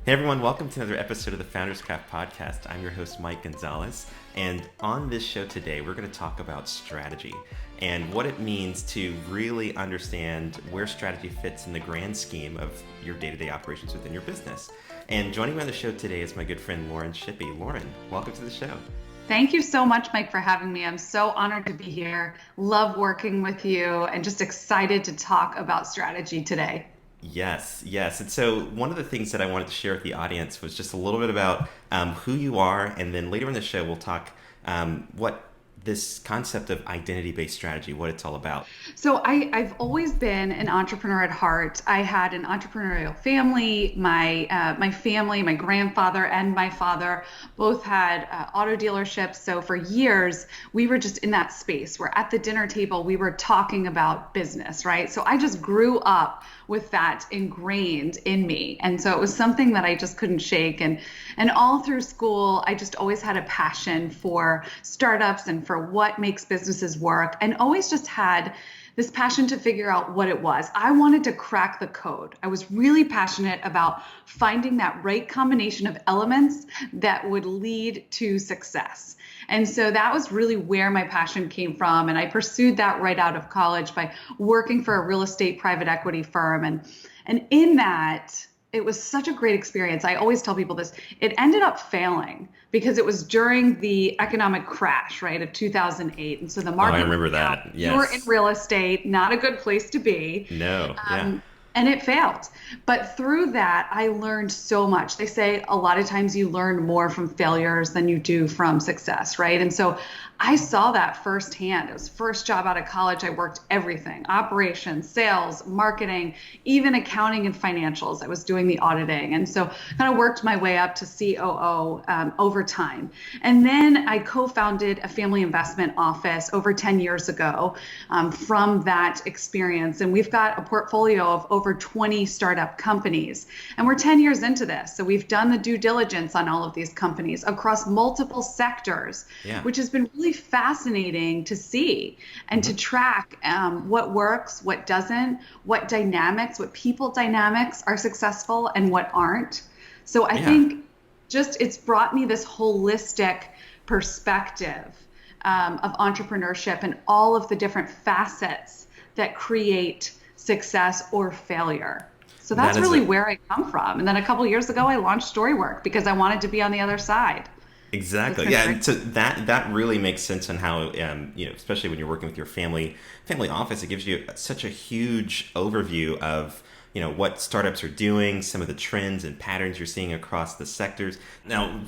Hey everyone, welcome to another episode of the Founders Craft podcast. I'm your host, Mike Gonzalez, and on this show today, we're going to talk about strategy and what it means to really understand where strategy fits in the grand scheme of your day-to-day operations within your business. And joining me on the show today is my good friend, Lauren Shippy. Lauren, welcome to the show. Thank you so much, Mike, for having me. I'm so honored to be here. Love working with you and just excited to talk about strategy today. Yes. And so one of the things that I wanted to share with the audience was just a little bit about who you are. And then later in the show, we'll talk what this concept of identity-based strategy, what it's all about. So I've always been an entrepreneur at heart. I had an entrepreneurial family. My family, my grandfather and my father both had auto dealerships. So for years, we were just in that space where at the dinner table, we were talking about business, right? So I just grew up with that ingrained in me. And so it was something that I just couldn't shake. And all through school, I just always had a passion for startups and for what makes businesses work, and always just had this passion to figure out what it was. I wanted to crack the code. I was really passionate about finding that right combination of elements that would lead to success. And so that was really where my passion came from. And I pursued that right out of college by working for a real estate private equity firm. And in that, it was such a great experience. I always tell people this. It ended up failing because it was during the economic crash, right, of 2008. And so the market. I remember that. Yes. You were in real estate, not a good place to be. No. Yeah. And it failed. But through that, I learned so much. They say a lot of times you learn more from failures than you do from success, right? And so I saw that firsthand. It was first job out of college. I worked everything: operations, sales, marketing, even accounting and financials. I was doing the auditing. And so kind of worked my way up to COO over time. And then I co-founded a family investment office over 10 years ago from that experience. And we've got a portfolio of over 20 startup companies. And we're 10 years into this. So we've done the due diligence on all of these companies across multiple sectors, which has been really fascinating to see and to track what works, what doesn't, what dynamics, what people dynamics are successful and what aren't. So I think just it's brought me this holistic perspective of entrepreneurship and all of the different facets that create success or failure. So that's really where I come from. And then a couple of years ago, I launched Storywork because I wanted to be on the other side. Exactly. Yeah. And so that really makes sense on how, especially when you're working with your family office, it gives you such a huge overview of, what startups are doing, some of the trends and patterns you're seeing across the sectors. Now,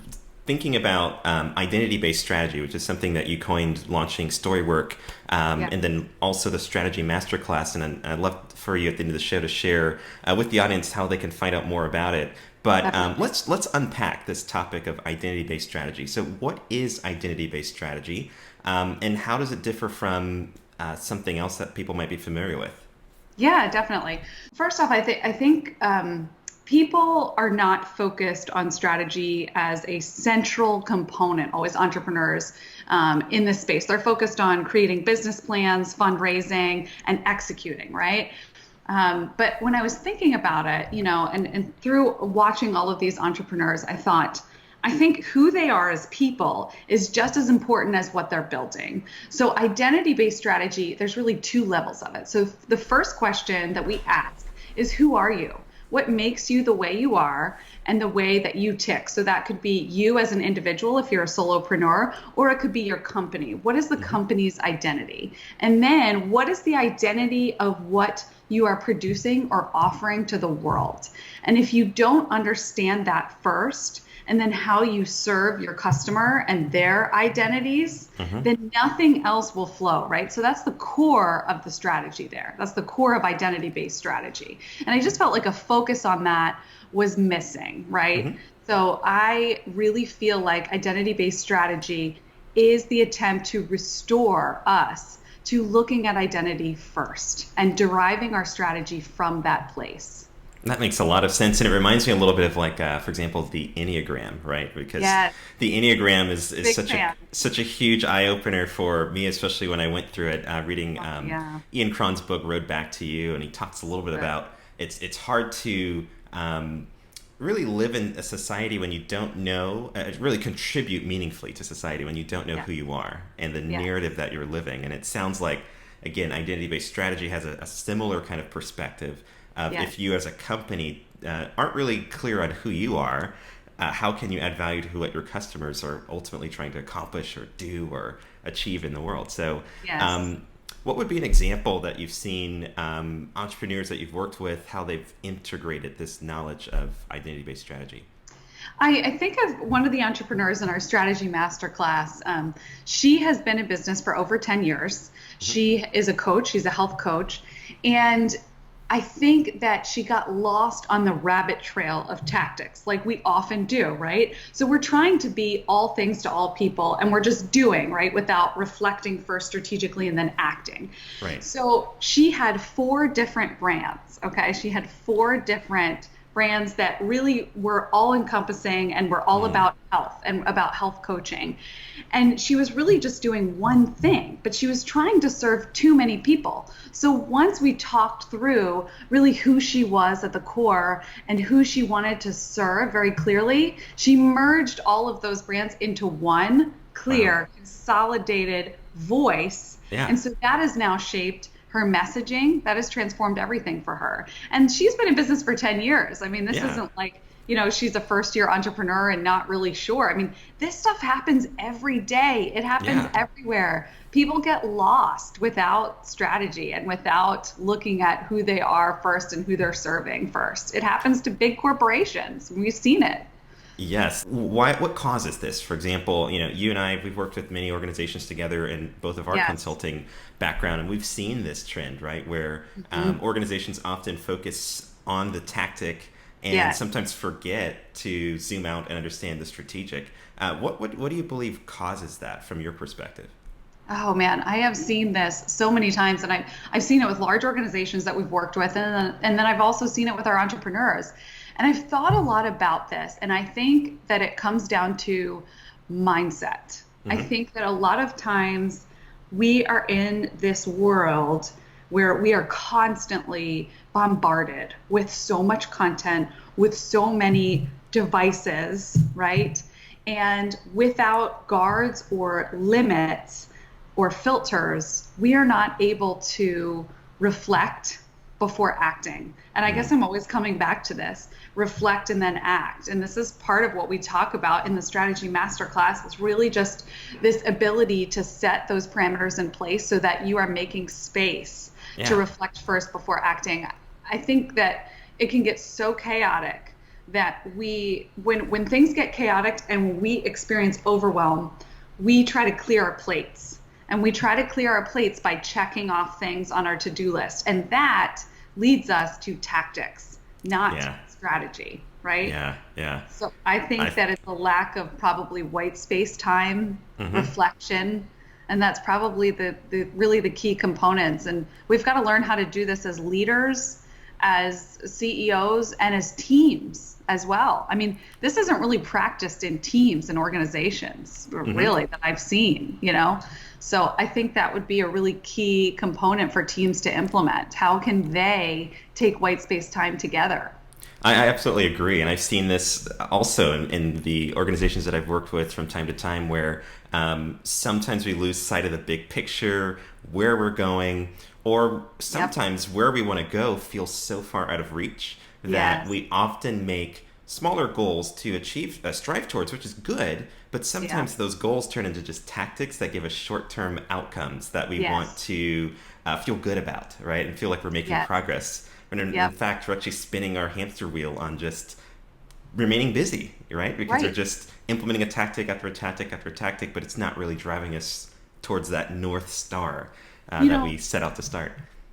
thinking about identity-based strategy, which is something that you coined launching Storywork, and then also the Strategy Masterclass. And I'd love for you at the end of the show to share with the audience how they can find out more about it. But let's unpack this topic of identity-based strategy. So what is identity-based strategy, and how does it differ from something else that people might be familiar with? Yeah, definitely. First off, I think people are not focused on strategy as a central component, always entrepreneurs in this space. They're focused on creating business plans, fundraising, and executing, right? But when I was thinking about it, and through watching all of these entrepreneurs, I think who they are as people is just as important as what they're building. So identity-based strategy, there's really two levels of it. So the first question that we ask is, who are you? What makes you the way you are and the way that you tick? So that could be you as an individual if you're a solopreneur, or it could be your company. What is the company's identity? And then what is the identity of what you are producing or offering to the world? And if you don't understand that first, and then how you serve your customer and their identities, then nothing else will flow, right? So that's the core of the strategy there. That's the core of identity-based strategy. And I just felt like a focus on that was missing, right? So I really feel like identity-based strategy is the attempt to restore us to looking at identity first and deriving our strategy from that place. That makes a lot of sense, and it reminds me a little bit of like, for example, the Enneagram, right? Because the Enneagram is such a huge eye opener for me, especially when I went through it, reading Ian Cron's book "Road Back to You," and he talks a little bit about it's hard to really live in a society when you don't know, really contribute meaningfully to society when you don't know Yeah. who you are and the Yeah. narrative that you're living. And it sounds like, again, identity-based strategy has a similar kind of perspective of Yes. if you as a company aren't really clear on who you are, how can you add value to what your customers are ultimately trying to accomplish or do or achieve in the world? So, Yes. um, what would be an example that you've seen entrepreneurs that you've worked with, how they've integrated this knowledge of identity-based strategy? I think of one of the entrepreneurs in our strategy masterclass. She has been in business for over 10 years. Hmm. She is a coach, she's a health coach. And I think that she got lost on the rabbit trail of tactics, like we often do, right? So we're trying to be all things to all people, and we're just doing, right, without reflecting first strategically and then acting. Right. So she had four different brands, okay? She had four different brands that really were all encompassing and were all Mm. about health and about health coaching. And she was really just doing one thing, but she was trying to serve too many people. So once we talked through really who she was at the core and who she wanted to serve very clearly, she merged all of those brands into one Wow. clear, consolidated voice. Yeah. And so that has now shaped her messaging. That has transformed everything for her. And she's been in business for 10 years. I mean, this Yeah. isn't like, she's a first year entrepreneur and not really sure. I mean, this stuff happens every day. It happens Yeah. everywhere. People get lost without strategy and without looking at who they are first and who they're serving first. It happens to big corporations. We've seen it. Yes. Why? What causes this? For example, you and I, we've worked with many organizations together in both of our Yes. consulting background, and we've seen this trend, right, where Mhm. organizations often focus on the tactic and Yes. sometimes forget to zoom out and understand the strategic. What do you believe causes that from your perspective? Oh man, I have seen this so many times, and I've seen it with large organizations that we've worked with, and then I've also seen it with our entrepreneurs. And I've thought a lot about this, and I think that it comes down to mindset. I Hmm. think that a lot of times we are in this world where we are constantly bombarded with so much content, with so many devices, right? And without guards or limits or filters, we are not able to reflect before acting. And I guess I'm always coming back to this: reflect and then act. And this is part of what we talk about in the strategy masterclass. It's really just this ability to set those parameters in place so that you are making space to Yeah. reflect first before acting. I think that it can get so chaotic that when things get chaotic and when we experience overwhelm, we try to clear our plates. And we try to clear our plates by checking off things on our to-do list. And that leads us to tactics, not Yeah. strategy, right? Yeah. Yeah. So I think I. that it's a lack of probably white space time, Mhm. reflection, and that's probably the really the key components. And we've got to learn how to do this as leaders, as CEOs, and as teams as well. I mean, this isn't really practiced in teams and organizations, Mhm. really, that I've seen. So I think that would be a really key component for teams to implement. How can they take white space time together? I absolutely agree, and I've seen this also in the organizations that I've worked with from time to time, where sometimes we lose sight of the big picture, where we're going, or Yep. sometimes where we want to go feels so far out of reach that Yes. we often make smaller goals to achieve, strive towards, which is good, but Yeah. sometimes those goals turn into just tactics that give us short-term outcomes that we want Yes. to feel good about, right, and feel like we're making Yes. progress. And in Yep. fact, we're actually spinning our hamster wheel on just remaining busy, right? Because we're Right. just implementing a tactic after a tactic after a tactic, but it's not really driving us towards that North Star You that know, we set out to start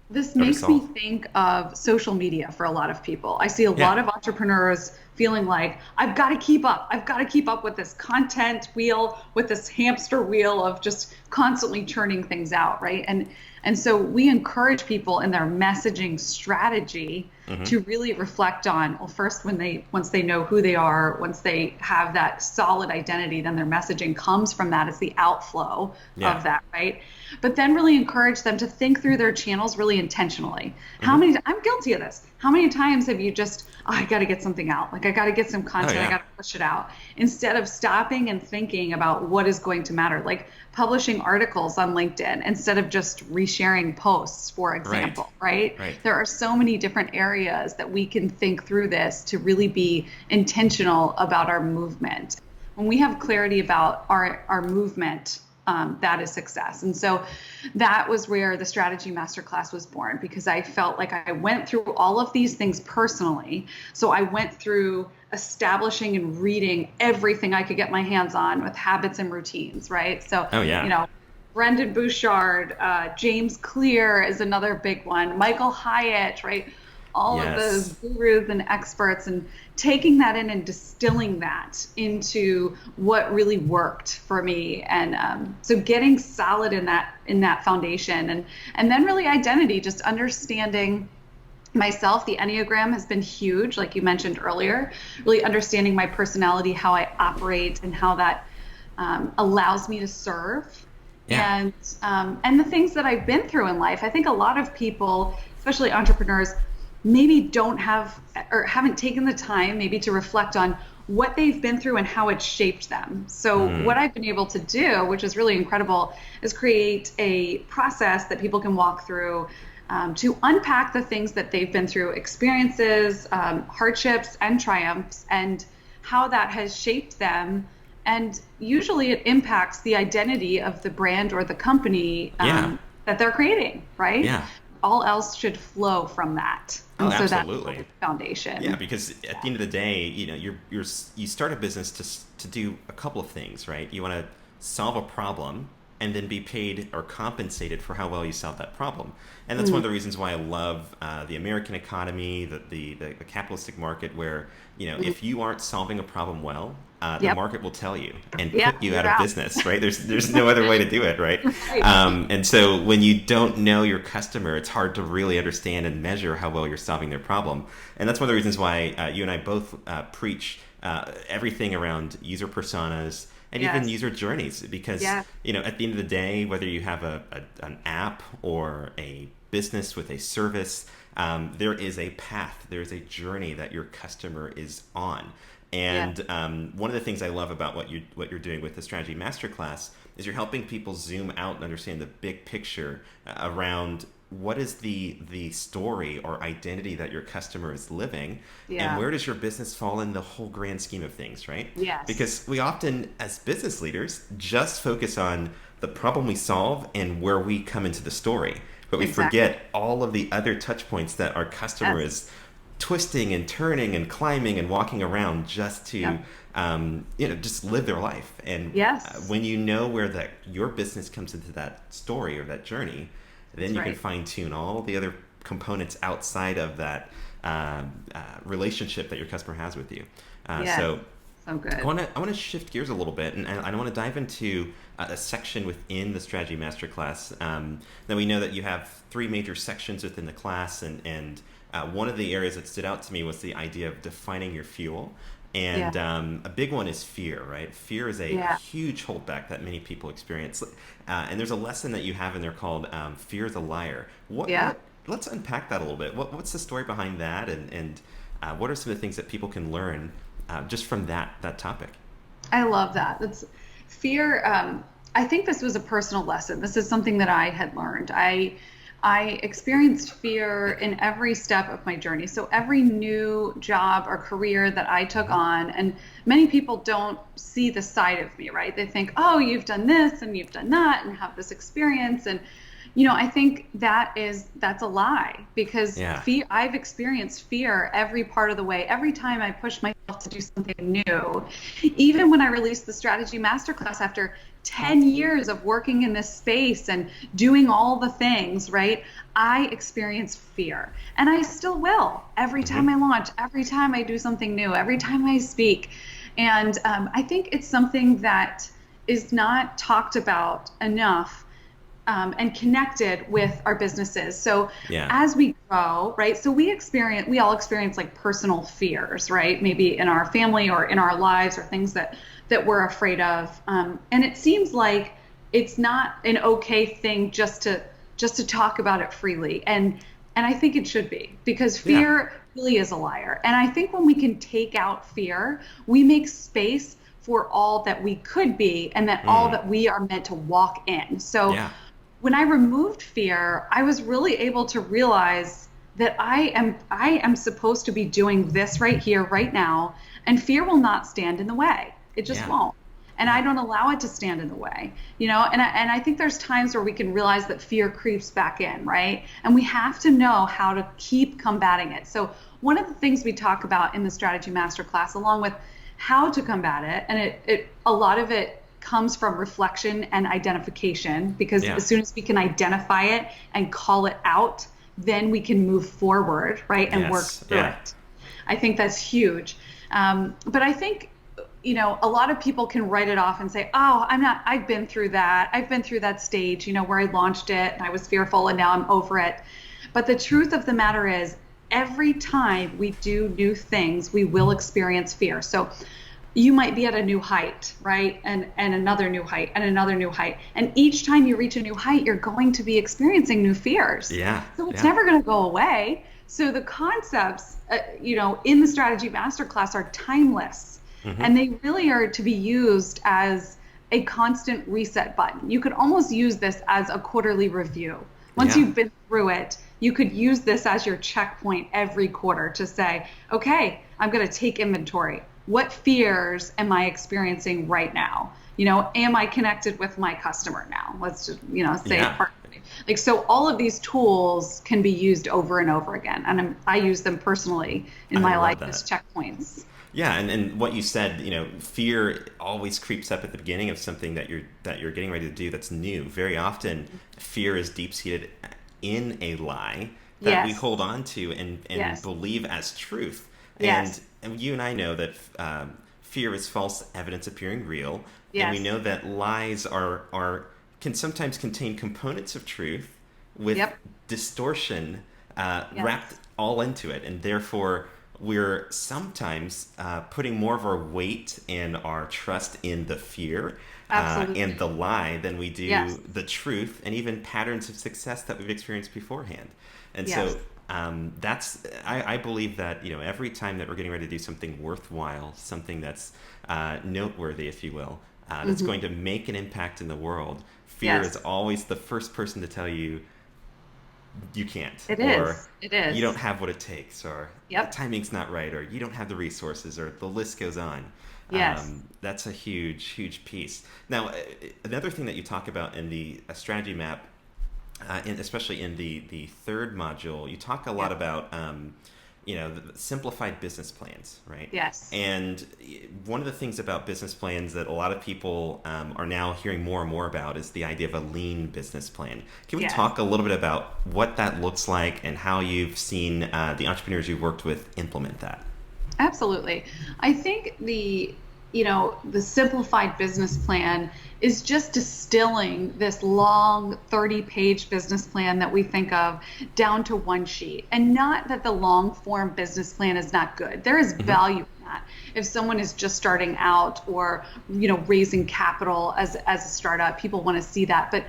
This or to makes me solve. think of social media for a lot of people. I see a Yeah. lot of entrepreneurs feeling like I've got to keep up. I've got to keep up with this content wheel, with this hamster wheel of just constantly churning things out, right? And so we encourage people in their messaging strategy to really reflect on, well, first, once they know who they are, once they have that solid identity, then their messaging comes from that as the outflow of that, right? But then really encourage them to think through their channels really intentionally. I'm guilty of this. How many times have you just, I got to get something out. Like I got to get some content. I got to push it out, instead of stopping and thinking about what is going to matter. Like publishing articles on LinkedIn instead of just resharing posts, for example, right? There are so many different areas that we can think through this to really be intentional about our movement. When we have clarity about our movement, that is success. And so that was where the Strategy Masterclass was born, because I felt like I went through all of these things personally. So I went through establishing and reading everything I could get my hands on with habits and routines, right? So, Brendan Bouchard, James Clear is another big one, Michael Hyatt, right? All of those gurus and experts, and taking that in and distilling that into what really worked for me. And so getting solid in that foundation, and then really identity, just understanding myself. The Enneagram has been huge, like you mentioned earlier, really understanding my personality, how I operate, and how that allows me to serve. And the things that I've been through in life. I think a lot of people, especially entrepreneurs, maybe don't have or haven't taken the time maybe to reflect on what they've been through and how it shaped them. So what I've been able to do, which is really incredible, is create a process that people can walk through to unpack the things that they've been through, experiences, hardships and triumphs, and how that has shaped them. And usually it impacts the identity of the brand or the company that they're creating, right? All else should flow from that. And so absolutely. That's the foundation. Yeah, because at the end of the day, you start a business to do a couple of things, right? You want to solve a problem and then be paid or compensated for how well you solve that problem. And that's one of the reasons why I love the American economy, the capitalistic market, where if you aren't solving a problem well, the market will tell you and put you out of business, right? There's no other way to do it, right? And so when you don't know your customer, it's hard to really understand and measure how well you're solving their problem. And that's one of the reasons why you and I both preach everything around user personas and even user journeys, because at the end of the day, whether you have an app or a business with a service, there is a path, there's a journey that your customer is on. And one of the things I love about what you're doing with the Strategy Masterclass is you're helping people zoom out and understand the big picture around what is the story or identity that your customer is living, and where does your business fall in the whole grand scheme of things, right? Because we often, as business leaders, just focus on the problem we solve and where we come into the story, but we forget all of the other touch points that our customer is twisting and turning and climbing and walking around just to just live their life. And when you know where your business comes into that story or that journey, then you can fine tune all the other components outside of that relationship that your customer has with you. So good. I want to shift gears a little bit, and I want to dive into a section within the Strategy Masterclass. Then we know that you have 3 major sections within the class, and one of the areas that stood out to me was the idea of defining your fuel. And a big one is fear, right? Fear is a huge holdback that many people experience. And there's a lesson that you have in there called Fear is a Liar. Let's unpack that a little bit. What's the story behind that? And what are some of the things that people can learn just from that topic? I love that. That's fear. I think this was a personal lesson. This is something that I had learned. I experienced fear in every step of my journey. So every new job or career that I took on, and many people don't see the side of me, right? They think, oh, you've done this and you've done that and have this experience. And, I think that's a lie, because fear, I've experienced fear every part of the way. Every time I push myself to do something new, even when I released the Strategy Masterclass after 10 years of working in this space and doing all the things, right? I experienced fear, and I still will every time I launch, every time I do something new, every time I speak. And I think it's something that is not talked about enough and connected with our businesses. So Yeah. as we grow, right? So we all experience like personal fears, right? Maybe in our family or in our lives, or things that we're afraid of. And it seems like it's not an okay thing just to talk about it freely. And I think it should be, because Yeah. fear really is a liar. And I think when we can take out fear, we make space for all that we could be, and that all that we are meant to walk in. So Yeah. when I removed fear, I was really able to realize that I am supposed to be doing this right here, right now, and fear will not stand in the way. It just Yeah. won't. And I don't allow it to stand in the way, and I think there's times where we can realize that fear creeps back in, right? And we have to know how to keep combating it. So one of the things we talk about in the strategy masterclass, along with how to combat it, and a lot of it comes from reflection and identification, because as soon as we can identify it and call it out, then we can move forward, right, and work through it. I think that's huge. But I think, a lot of people can write it off and say, oh, I've been through that. I've been through that stage, where I launched it and I was fearful and now I'm over it. But the truth of the matter is, every time we do new things, we will experience fear. So you might be at a new height, right? And another new height and another new height. And each time you reach a new height, you're going to be experiencing new fears. Yeah. So it's never going to go away. So the concepts, in the Strategy Masterclass are timeless. And they really are to be used as a constant reset button. You could almost use this as a quarterly review. Once you've been through it, you could use this as your checkpoint every quarter to say, okay, I'm going to take inventory. What fears am I experiencing right now? Am I connected with my customer now? Let's just, say it partly. Like, so all of these tools can be used over and over again. And I use them personally in my life as checkpoints. Yeah, and what you said, fear always creeps up at the beginning of something that you're getting ready to do that's new. Very often, fear is deep-seated in a lie that we hold on to and believe as truth. And you and I know that fear is false evidence appearing real, and we know that lies can sometimes contain components of truth with distortion wrapped all into it, and therefore we're sometimes putting more of our weight and our trust in the fear and the lie than we do the truth and even patterns of success that we've experienced beforehand. And so I believe that every time that we're getting ready to do something worthwhile, something that's noteworthy, if you will, that's going to make an impact in the world, fear is always the first person to tell you you can't, it or is. You don't have what it takes, or the timing's not right, or you don't have the resources, or the list goes on. That's a huge piece. Now, another thing that you talk about in the strategy map, especially in the third module, you talk a lot about the simplified business plans, right? Yes. And one of the things about business plans that a lot of people are now hearing more and more about is the idea of a lean business plan. Can we talk a little bit about what that looks like and how you've seen the entrepreneurs you've worked with implement that? Absolutely. I think the simplified business plan is just distilling this long 30-page business plan that we think of down to one sheet. And not that the long form business plan is not good. There is value in that. If someone is just starting out or, raising capital as a startup, people want to see that. But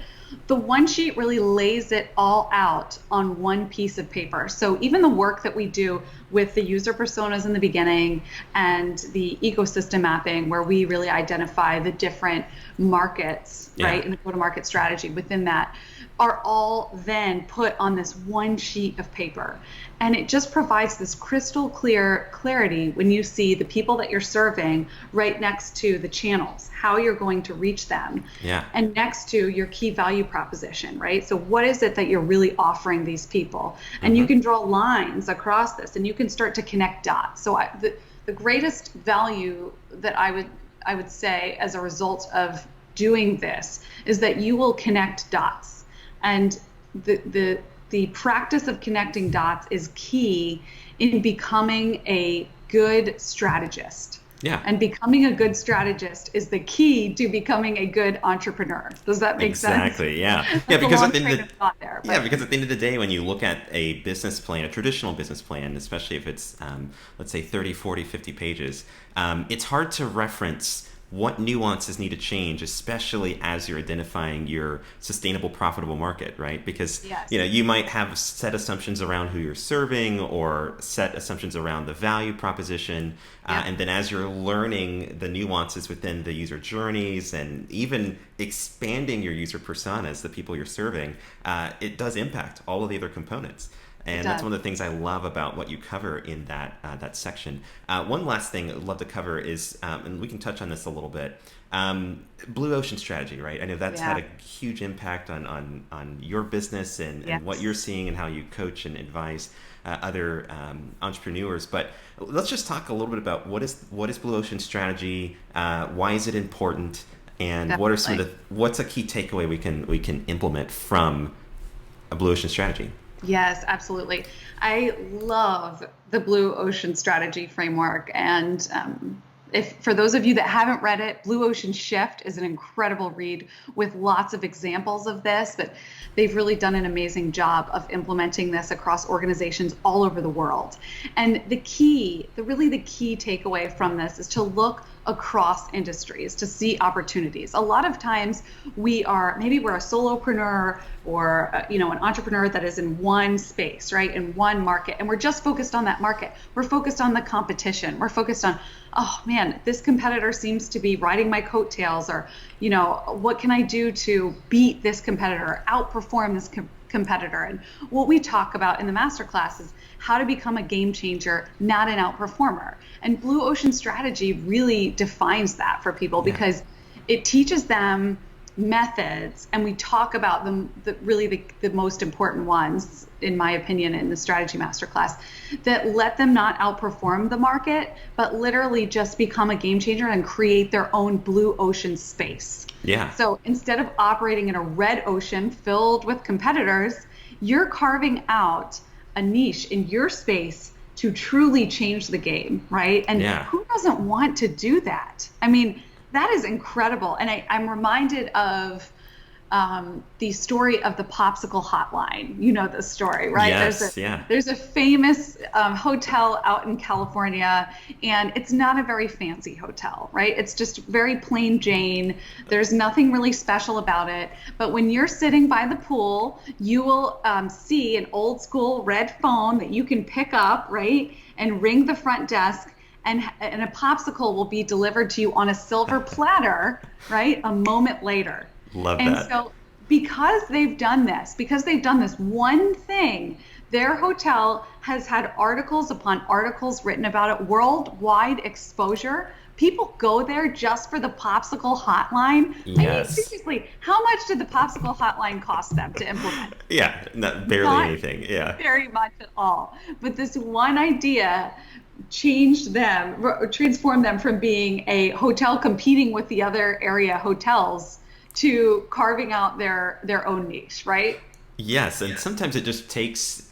the one sheet really lays it all out on one piece of paper. So even the work that we do with the user personas in the beginning and the ecosystem mapping, where we really identify the different markets, right, and the go-to-market strategy within that, are all then put on this one sheet of paper. And it just provides this crystal clear clarity when you see the people that you're serving right next to the channels, how you're going to reach them, and next to your key value proposition, right? So what is it that you're really offering these people? And you can draw lines across this, and you can start to connect dots. So the greatest value that I would say as a result of doing this is that you will connect dots. And the practice of connecting dots is key in becoming a good strategist. Yeah. And becoming a good strategist is the key to becoming a good entrepreneur. Does that make sense? Exactly. Yeah. Yeah. That's a Because long at the end train of of thought there, Yeah, but because at the end of the day, when you look at a business plan, a traditional business plan, especially if it's, let's say 30, 40, 50 pages, it's hard to reference what nuances need to change, especially as you're identifying your sustainable, profitable market, right? Because, yes, you might have set assumptions around who you're serving or set assumptions around the value proposition. yep, And then as you're learning the nuances within the user journeys and even expanding your user personas, the people you're serving, it does impact all of the other components. it And that's does. one of the things I love about what you cover in that section. One last thing I'd love to cover is, and we can touch on this a little bit, blue ocean strategy, right? I know that's had Yeah, a huge impact on your business and what yes. you're seeing and how you coach and advise other entrepreneurs. But let's just talk a little bit about what is blue ocean strategy, why is it important, and what are some Definitely. of the what's a key takeaway we can implement from a blue ocean strategy? Yes, absolutely. I love the Blue Ocean Strategy Framework. And if for those of you that haven't read it, Blue Ocean Shift is an incredible read with lots of examples of this. But they've really done an amazing job of implementing this across organizations all over the world. And the key takeaway from this is to look across industries to see opportunities. A lot of times maybe we're a solopreneur or an entrepreneur that is in one space, right, in one market, and we're just focused on that market. We're focused on the competition. We're focused on, oh man, this competitor seems to be riding my coattails, or what can I do to beat this competitor, outperform this competitor? And what we talk about in the masterclass is how to become a game changer, not an outperformer. And Blue Ocean Strategy really defines that for people Yeah. because it teaches them methods, and we talk about them, the most important ones, in my opinion, in the strategy masterclass, that let them not outperform the market, but literally just become a game changer and create their own blue ocean space. Yeah. So instead of operating in a red ocean filled with competitors, you're carving out a niche in your space to truly change the game, right? And Yeah. who doesn't want to do that? I mean, that is incredible. And I'm reminded of the story of the popsicle hotline. You know the story, right? Yes. Yeah. There's a famous hotel out in California, and it's not a very fancy hotel, right? It's just very plain Jane. There's nothing really special about it. But when you're sitting by the pool, you will see an old school red phone that you can pick up, right, and ring the front desk. And a popsicle will be delivered to you on a silver platter, right, a moment later. Love And that. so because they've done this one thing, their hotel has had articles upon articles written about it, worldwide exposure. People go there just for the popsicle hotline. I mean, Yes. seriously, how much did the popsicle hotline cost them to implement? Yeah. Not barely Not anything. Yeah. very much at all. But this one idea transformed them from being a hotel competing with the other area hotels to carving out their own niche, right? Yes, and sometimes it just takes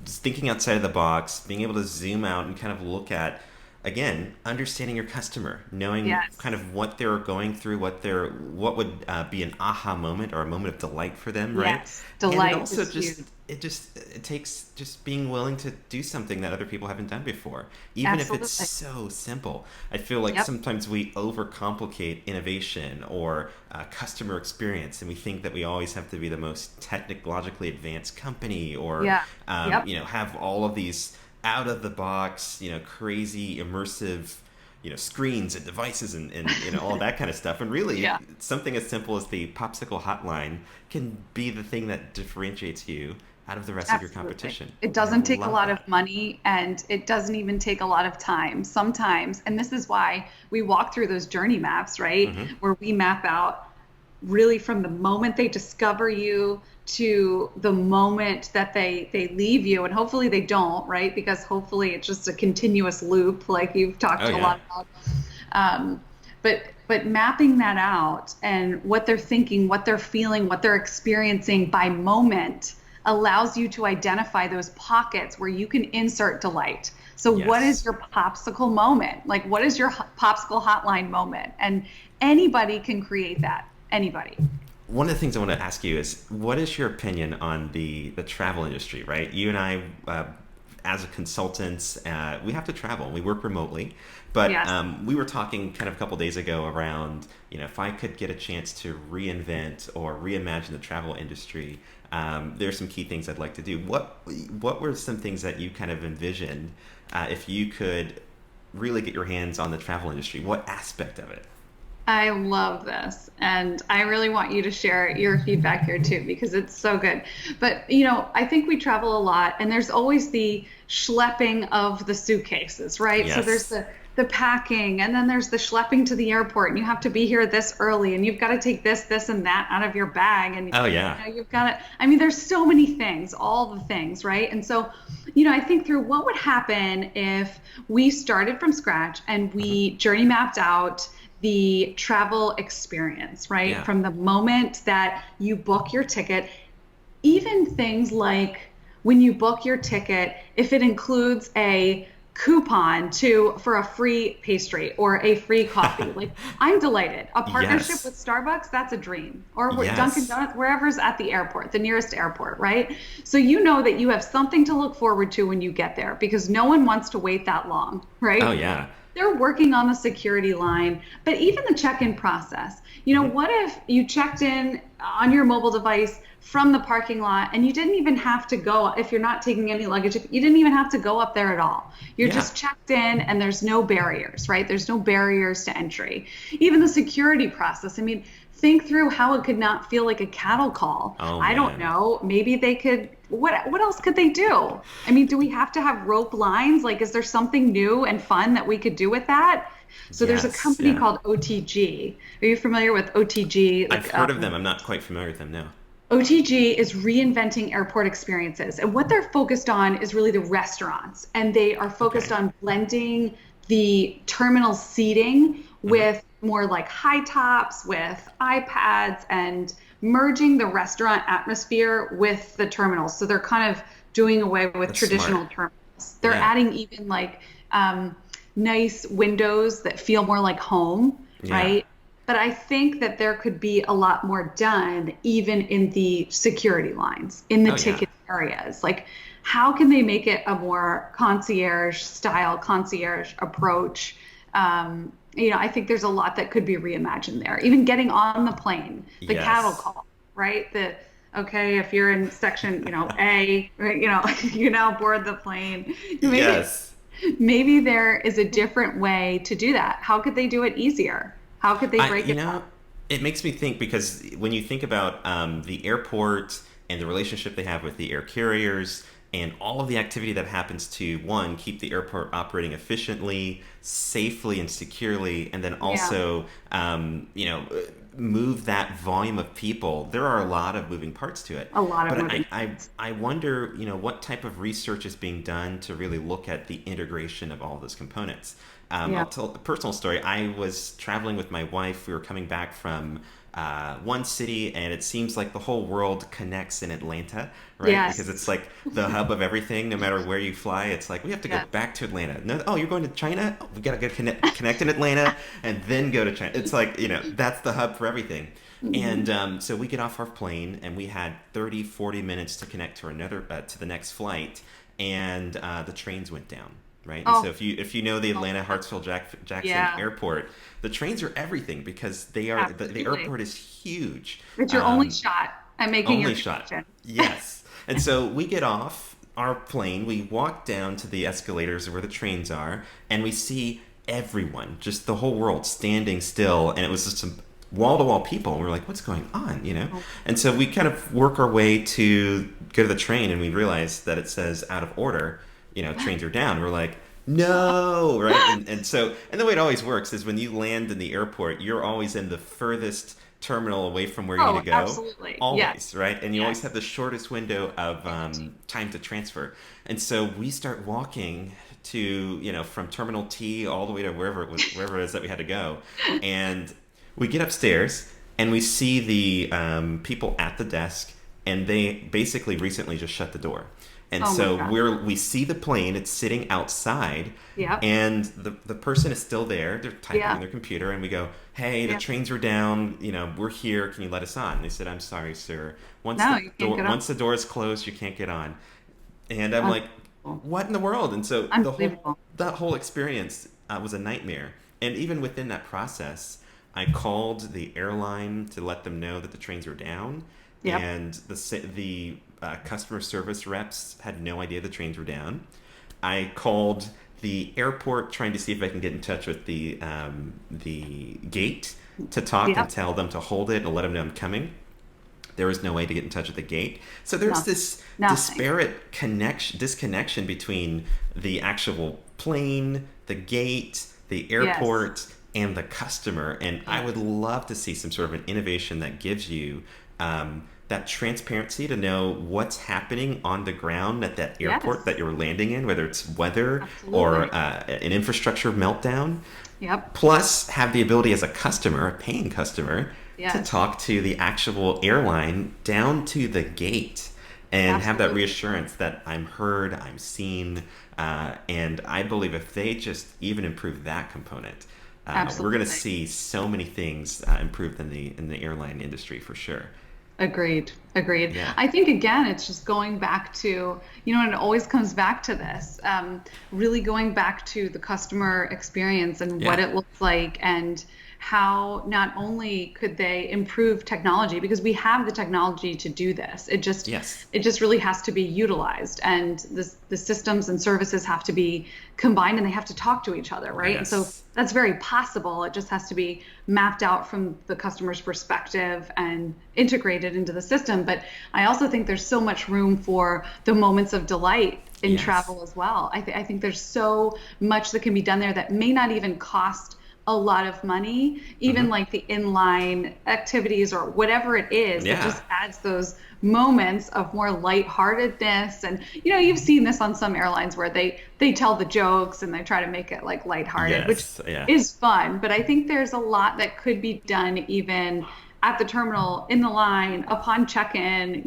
just thinking outside of the box, being able to zoom out and kind of look at, again, understanding your customer, knowing Yes. kind of what they're going through, what would be an aha moment or a moment of delight for them, right? Yes. And it Delight also is huge. it takes just being willing to do something that other people haven't done before, even if it's Absolutely. so simple. I feel like Yep. sometimes we overcomplicate innovation or customer experience, and we think that we always have to be the most technologically advanced company or Yeah. Yep. have all of these out of the box, crazy immersive, screens and devices and all that kind of stuff. And really, Yeah. something as simple as the popsicle hotline can be the thing that differentiates you out of the rest of your Absolutely. competition. It And I doesn't take a love lot of that. money, and it doesn't even take a lot of time sometimes. And this is why we walk through those journey maps, right? Hmm. Where we map out really from the moment they discover you to the moment that they leave you, and hopefully they don't, right? Because hopefully it's just a continuous loop, like you've Oh talked a yeah. lot about. um, but mapping that out and what they're thinking, what they're feeling, what they're experiencing by moment allows you to identify those pockets where you can insert delight. So what is Yes. your popsicle moment? Like, what is your popsicle hotline moment? And anybody can create that. Anybody. One of the things I want to ask you is, what is your opinion on the travel industry? Right, you and I, as a consultants, we have to travel. We work remotely, but Yes. we were talking kind of a couple days ago around, if I could get a chance to reinvent or reimagine the travel industry, there's some key things I'd like to do. What were some things that you kind of envisioned, if you could really get your hands on the travel industry? What aspect of it? I love this. And I really want you to share your feedback here too, because it's so good. But, I think we travel a lot and there's always the schlepping of the suitcases, right? So there's Yes. the packing and then there's the schlepping to the airport and you have to be here this early and you've got to take this and that out of your bag. And, Oh yeah. you've got to, I mean, there's so many things, all the things, right? And so, I think through what would happen if we started from scratch and Hmm. we journey mapped out the travel experience, right? Yeah. From the moment that you book your ticket, even things like when you book your ticket, if it includes a coupon for a free pastry or a free coffee, like I'm delighted. A partnership Yes. with Starbucks, that's a dream. Or with Dunkin' Yes. Donuts, wherever's at the airport, the nearest airport, right? So you know that you have something to look forward to when you get there because no one wants to wait that long, Oh right? yeah. They're working on the security line, but even the check-in process. Hmm. What if you checked in on your mobile device from the parking lot and you didn't even have to go, if you're not taking any luggage, if you didn't even have to go up there at all. You're Yeah. just checked in and there's no barriers, right? There's no barriers to entry. Even the security process. I mean, think through how it could not feel like a cattle call. Oh I don't man. know. Maybe they could, what else could they do? I mean, do we have to have rope lines? Like, is there something new and fun that we could do with that? So there's a Yes. company Yeah. called OTG. Are you familiar with OTG? I've Like, heard of them. I'm not quite familiar with them. No. OTG is reinventing airport experiences. And what they're focused on is really the restaurants. And they are focused Okay. on blending the terminal seating Hmm. with more like high tops, with iPads, and merging the restaurant atmosphere with the terminals. So they're kind of doing away with That's smart. traditional terminals. They're Yeah. adding even like nice windows that feel more like home, Yeah. right? But I think that there could be a lot more done even in the security lines, in the Oh yeah. ticket areas. Like, how can they make it a more concierge style, concierge approach? I think there's a lot that could be reimagined there. Even getting on the plane, the cattle Yes. call, right? Okay, if you're in section, A, right, you now board the plane. Maybe Yes. maybe there is a different way to do that. How could they do it easier? How could they I, break you it know, up? it makes me think because when you think about the airport and the relationship they have with the air carriers and all of the activity that happens to one, keep the airport operating efficiently, safely, and securely, and then Yeah, also, move that volume of people. There are a lot of moving parts to it. a lot of But moving parts. I wonder, what type of research is being done to really look at the integration of all those components. Yeah. I'll tell a personal story. I was traveling with my wife. We were coming back from one city, and it seems like the whole world connects in Atlanta, right? Because it's Yes. like the hub of everything. No matter where you fly, it's like we have to go Yes. back to Atlanta. No, oh, you're going to China? Oh, we got to go connect in Atlanta, and then go to China. It's like that's the hub for everything. And Hmm. so we get off our plane, and we had 30, 40 minutes to connect to to the next flight, and the trains went down. Right, and so Oh, if you know the oh, Atlanta Hartsfield Jackson yeah, Airport, the trains are everything because the absolutely. airport is huge. It's your only Um, shot at making your only shot. connection. Yes. And so we get off our plane, we walk down to the escalators where the trains are, and we see everyone, just the whole world standing still, and it was just some wall to wall people. And we're like, what's going on? Oh, And so we kind of work our way to go to the train, and we realize that it says out of order, trains are down. We're like, no, right? And the way it always works is when you land in the airport, you're always in the furthest terminal away from where you need to oh, go, absolutely. always, Yes. right? And you always Yes. have the shortest window of time to transfer. And so we start walking to, from Terminal T all the way to wherever it is that we had to go. And we get upstairs and we see the people at the desk, and they basically recently just shut the door. And Oh my so gosh. we see the plane, it's sitting outside, Yep. and the person is still there. They're typing in Yeah. their computer, and we go, "Hey, the Yeah. trains are down. We're here. Can you let us on?" And they said, "I'm sorry, sir. No, you can't get on. Once the door is closed, you can't get on." And I'm like, Unbelievable. "What in the world?" And so Unbelievable. that whole experience was a nightmare. And even within that process, I called the airline to let them know that the trains were down, Yep. and the customer service reps had no idea the trains were down. I called the airport trying to see if I can get in touch with the gate to talk and Yep. tell them to hold it and let them know I'm coming. There was no way to get in touch with the gate. So there's Nothing. this Nothing. disparate disconnection between the actual plane, the gate, the Yes. airport, and the customer. And I Yes. would love to see some sort of an innovation that gives you that transparency to know what's happening on the ground at that airport Yes. that you're landing in, whether it's weather or Absolutely. an infrastructure meltdown. Yep. Plus, have the ability as a customer, a paying customer, to Yes. talk to the actual airline down to the gate and have that Absolutely. reassurance that I'm heard, I'm seen. And I believe if they just even improve that component, we're going to Absolutely. see so many things improved in the airline industry for sure. Agreed. Agreed. Yeah. I think again, it's just going back to, and it always comes back to this, really going back to the customer experience and what Yeah. it looks like, and how not only could they improve technology, because we have the technology to do this. Yes. It just really has to be utilized, and the systems and services have to be combined, and they have to talk to each other, right? And so Yes. that's very possible. It just has to be mapped out from the customer's perspective and integrated into the system. But I also think there's so much room for the moments of delight in Yes. travel as well. I think there's so much that can be done there that may not even cost a lot of money, even Hmm. like the inline activities or whatever it is that Yeah. just adds those moments of more lightheartedness. And you've seen this on some airlines where they tell the jokes and they try to make it like lighthearted, which Yes. Yeah. is fun. But I think there's a lot that could be done even at the terminal, in the line, upon check-in,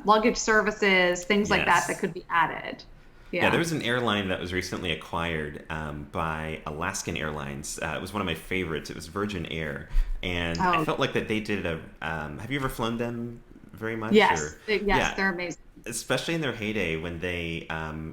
luggage services, things like that Yes. could be added. Yeah, there Yeah. was an airline that was recently acquired by Alaskan Airlines. It was one of my favorites. It was Virgin Air, and I Oh, felt like that they did a. Have you ever flown them very much? yes. Or Yes, yeah, they're amazing. especially in their heyday when they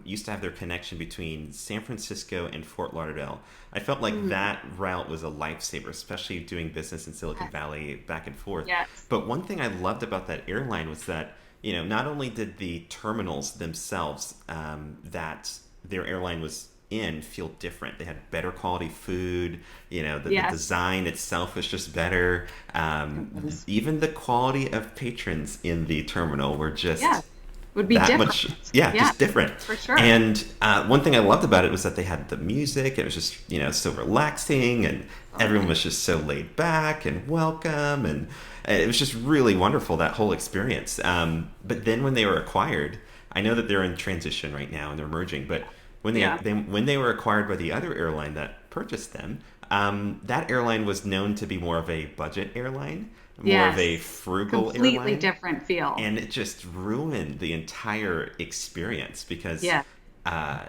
used to have their connection between San Francisco and Fort Lauderdale. I felt like Mm, that route was a lifesaver, especially doing business in Silicon yes. Valley back and forth. Yes. But one thing I loved about that airline was that, not only did the terminals themselves that their airline was in feel different. They had better quality food. The Yes. design itself was just better. It was. Even the quality of patrons in the terminal were Yeah. just Would be that different. much, yeah, Yeah, just different. for sure. And one thing I loved about it was that they had the music. It was just so relaxing, and everyone Totally. was just so laid back and welcome, and it was just really wonderful, that whole experience. But then when they were acquired, I know that they're in transition right now and they're merging, but Yeah. when they were acquired by the other airline that purchased them, that airline was known to be more of a budget airline, more of a Yes. frugal Completely airline, different feel. and it just ruined the entire experience because Yeah. uh,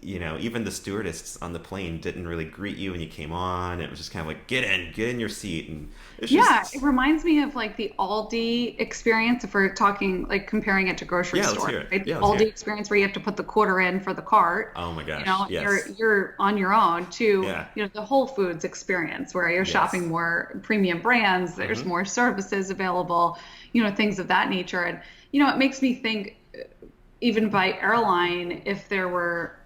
even the stewardess on the plane didn't really greet you when you came on. It was just kind of like, get in your seat, and it's Yeah, it just, reminds me of like the Aldi experience if we're talking like comparing it to grocery yeah, let's store, hear it. right? The Yeah, let's hear Aldi it. experience where you have to put the quarter in for the cart, Oh my gosh, you're yes. on your own, to, Yeah. the Whole Foods experience where you're shopping Yes. more premium brands, there's Hmm. more services available, things of that nature. And it makes me think, even by airline, if there were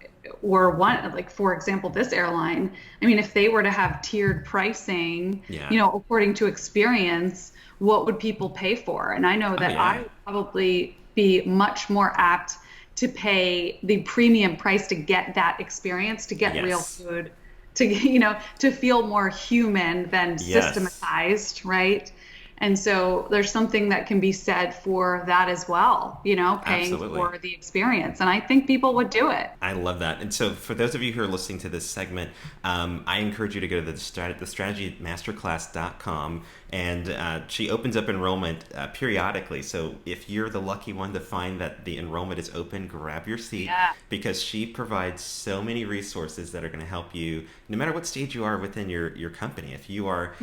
one, like for example this airline, I mean, if they were to have tiered pricing, Yeah. according to experience, what would people pay for? And I know Oh that I yeah. would probably be much more apt to pay the premium price to get that experience, to get real Yes. food, to to feel more human than Yes. systematized, right? And so there's something that can be said for that as well, you know, paying Absolutely. for the experience. And I think people would do it. I love that. And so, for those of you who are listening to this segment, I encourage you to go to the strategymasterclass.com, and she opens up enrollment periodically. So, if you're the lucky one to find that the enrollment is open, grab your seat, Yeah. because she provides so many resources that are going to help you no matter what stage you are within your company. If you are,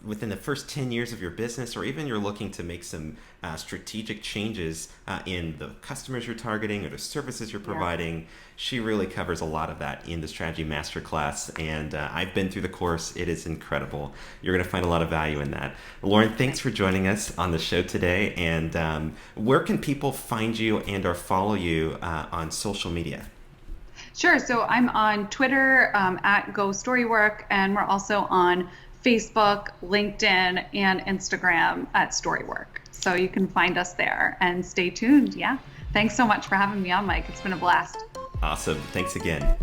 within the first 10 years of your business, or even you're looking to make some strategic changes in the customers you're targeting or the services you're providing, she really covers a lot of that in the Strategy Masterclass. And I've been through the course. It is incredible. You're going to find a lot of value in that. Lauren, thanks for joining us on the show today. And where can people find you and or follow you on social media? Sure. So I'm on Twitter at Go Storywork, and we're also on Facebook, LinkedIn, and Instagram at Storywork. So you can find us there and stay tuned. Yeah. Thanks so much for having me on, Mike. It's been a blast. Awesome. Thanks again.